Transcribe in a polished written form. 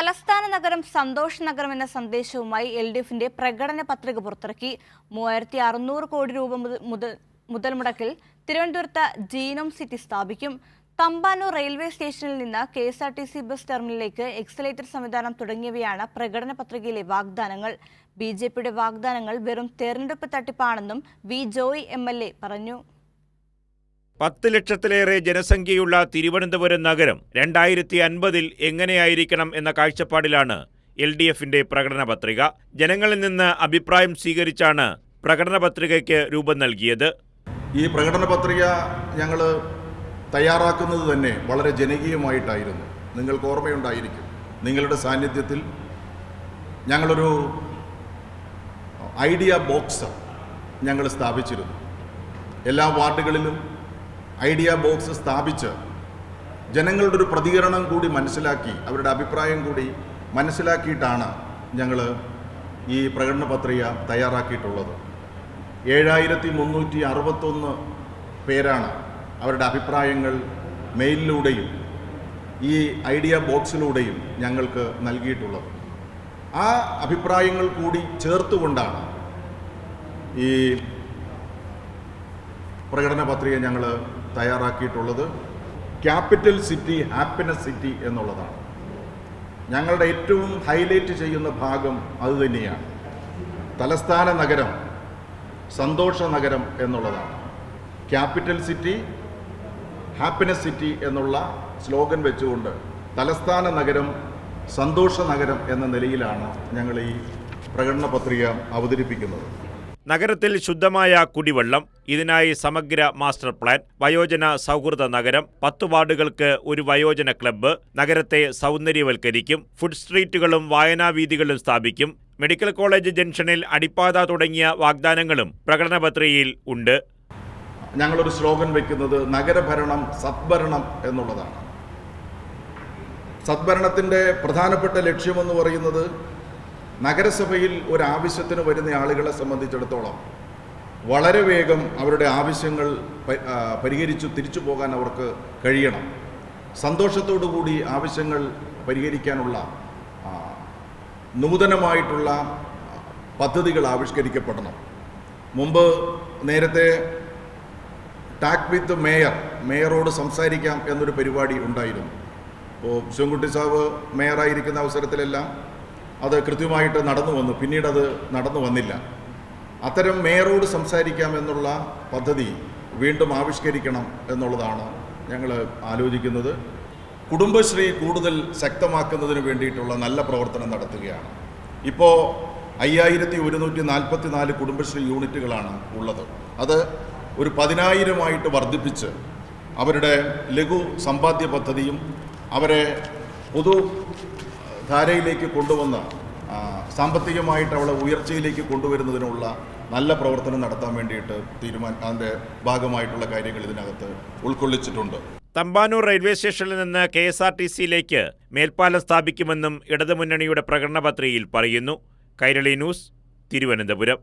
തലസ്ഥാന നഗരം സന്തോഷ് നഗരം എന്ന സന്ദേശവുമായി LDFന്റെ പ്രകടന പത്രിക പുറത്തിറക്കി. 3600 കോടി രൂപ മുതൽ മുടക്കിൽ തിരുവനന്തപുരത്ത് ജീനോം സിറ്റി സ്ഥാപിക്കും. തമ്പാനൂർ റെയിൽവേ സ്റ്റേഷനിൽ നിന്ന് KSRTC ബസ് ടെർമിനലിലേക്ക് എക്സലേറ്റർ സംവിധാനം തുടങ്ങിയവയാണ് പ്രകടന പത്രികയിലെ വാഗ്ദാനങ്ങൾ. BJPയുടെ വാഗ്ദാനങ്ങൾ വെറും തെരഞ്ഞെടുപ്പ് തട്ടിപ്പാണെന്നും V. ജോയ് MLA പറഞ്ഞു. 10 ലക്ഷത്തിലേറെ ജനസംഖ്യയുള്ള തിരുവനന്തപുരം നഗരം 2050-ൽ എങ്ങനെയായിരിക്കണം എന്ന കാഴ്ചപ്പാടിലാണ് LDFന്റെ പ്രകടന പത്രിക. ജനങ്ങളിൽ നിന്ന് അഭിപ്രായം സ്വീകരിച്ചാണ് പ്രകടന പത്രികയ്ക്ക് രൂപം നൽകിയത്. ഈ പ്രകടന പത്രിക ഞങ്ങൾ തയ്യാറാക്കുന്നത് തന്നെ വളരെ ജനകീയമായിട്ടായിരുന്നു. നിങ്ങൾക്ക് ഓർമ്മയുണ്ടായിരിക്കും, നിങ്ങളുടെ സാന്നിധ്യത്തിൽ ഞങ്ങളൊരു ഐഡിയ ബോക്സ് ഞങ്ങൾ സ്ഥാപിച്ചിരുന്നു. എല്ലാ വാർഡുകളിലും ഐഡിയ ബോക്സ് സ്ഥാപിച്ച് ജനങ്ങളുടെ ഒരു പ്രതികരണം കൂടി മനസ്സിലാക്കി, അവരുടെ അഭിപ്രായം കൂടി മനസ്സിലാക്കിയിട്ടാണ് ഞങ്ങൾ ഈ പ്രകടന പത്രിക തയ്യാറാക്കിയിട്ടുള്ളത്. 7361 പേരാണ് അവരുടെ അഭിപ്രായങ്ങൾ മെയിലിലൂടെയും ഈ ഐഡിയ ബോക്സിലൂടെയും ഞങ്ങൾക്ക് നൽകിയിട്ടുള്ളത്. ആ അഭിപ്രായങ്ങൾ കൂടി ചേർത്തുകൊണ്ടാണ് ഈ പ്രകടന പത്രിക ഞങ്ങൾ തയ്യാറാക്കിയിട്ടുള്ളത്. ക്യാപിറ്റൽ സിറ്റി, ഹാപ്പിനെസ് സിറ്റി എന്നുള്ളതാണ് ഞങ്ങളുടെ ഏറ്റവും ഹൈലൈറ്റ് ചെയ്യുന്ന ഭാഗം. അതുതന്നെയാണ് തലസ്ഥാന നഗരം സന്തോഷ നഗരം എന്നുള്ളതാണ്. ക്യാപിറ്റൽ സിറ്റി, ഹാപ്പിനെസ് സിറ്റി എന്നുള്ള സ്ലോഗൻ വെച്ചുകൊണ്ട് തലസ്ഥാന നഗരം സന്തോഷ നഗരം എന്ന നിലയിലാണ് ഞങ്ങൾ ഈ പ്രകടന പത്രിക അവതരിപ്പിക്കുന്നത്. നഗരത്തിൽ ശുദ്ധമായ കുടിവെള്ളം, ഇതിനായി സമഗ്ര മാസ്റ്റർ പ്ലാൻ, വയോജന സൗഹൃദ നഗരം, 10 വാർഡുകൾക്ക് ഒരു വയോജന ക്ലബ്ബ്, നഗരത്തെ സൗന്ദര്യവൽക്കരിക്കും, ഫുഡ് സ്ട്രീറ്റുകളും വായനാവീഥികളും സ്ഥാപിക്കും, മെഡിക്കൽ കോളേജ് ജംഗ്ഷനിൽ അടിപ്പാത തുടങ്ങിയ വാഗ്ദാനങ്ങളും പ്രകടന പത്രികയിൽ ഉണ്ട്. ഞങ്ങളൊരു സ്ലോഗൻ വയ്ക്കുന്നത് നഗരഭരണം സദ്ഭരണം എന്നുള്ളതാണ്. സദ്ഭരണത്തിൻ്റെ പ്രധാനപ്പെട്ട ലക്ഷ്യമെന്ന് പറയുന്നത് നഗരസഭയിൽ ഒരു ആവശ്യത്തിന് വരുന്ന ആളുകളെ സംബന്ധിച്ചിടത്തോളം വളരെ വേഗം അവരുടെ ആവശ്യങ്ങൾ പരിഹരിച്ചു തിരിച്ചു പോകാൻ അവർക്ക് കഴിയണം. സന്തോഷത്തോടു കൂടി ആവശ്യങ്ങൾ പരിഹരിക്കാനുള്ള നൂതനമായിട്ടുള്ള പദ്ധതികൾ ആവിഷ്കരിക്കപ്പെടണം. മുമ്പ് നേരത്തെ ടാക്ക് വിത്ത് മേയറോട് സംസാരിക്കാം എന്നൊരു പരിപാടി ഉണ്ടായിരുന്നു. അപ്പോൾ ശിവൻകുട്ടി സാബ് മേയറായിരിക്കുന്ന അവസരത്തിലെല്ലാം അത് കൃത്യമായിട്ട് നടന്നു വന്നു, പിന്നീട് അത് നടന്നു വന്നില്ല. അത്തരം മേയറോട് സംസാരിക്കാം എന്നുള്ള പദ്ധതി വീണ്ടും ആവിഷ്കരിക്കണം എന്നുള്ളതാണ് ഞങ്ങൾ ആലോചിക്കുന്നത്. കുടുംബശ്രീ കൂടുതൽ ശക്തമാക്കുന്നതിന് വേണ്ടിയിട്ടുള്ള നല്ല പ്രവർത്തനം നടത്തുകയാണ്. ഇപ്പോൾ 5144 കുടുംബശ്രീ യൂണിറ്റുകളാണ് ഉള്ളത്. അത് ഒരു 10,000 വർദ്ധിപ്പിച്ച് അവരുടെ ലഘു സമ്പാദ്യ പദ്ധതിയും അവരെ പൊതുധാരയിലേക്ക് കൊണ്ടുവന്ന് സാമ്പത്തികമായിട്ട് അവളെ ഉയർച്ചയിലേക്ക് കൊണ്ടുവരുന്നതിനുള്ള നല്ല പ്രവർത്തനം നടത്താൻ വേണ്ടിയിട്ട് അതിൻ്റെ ഭാഗമായിട്ടുള്ള കാര്യങ്ങൾ ഇതിനകത്ത് ഉൾക്കൊള്ളിച്ചിട്ടുണ്ട്. തമ്പാനൂർ റെയിൽവേ സ്റ്റേഷനിൽ നിന്ന് KSRTCയിലേക്ക് മേൽപ്പാലം സ്ഥാപിക്കുമെന്നും ഇടതുമുന്നണിയുടെ പ്രകടന പത്രികയിൽ പറയുന്നു. കൈരളി ന്യൂസ്, തിരുവനന്തപുരം.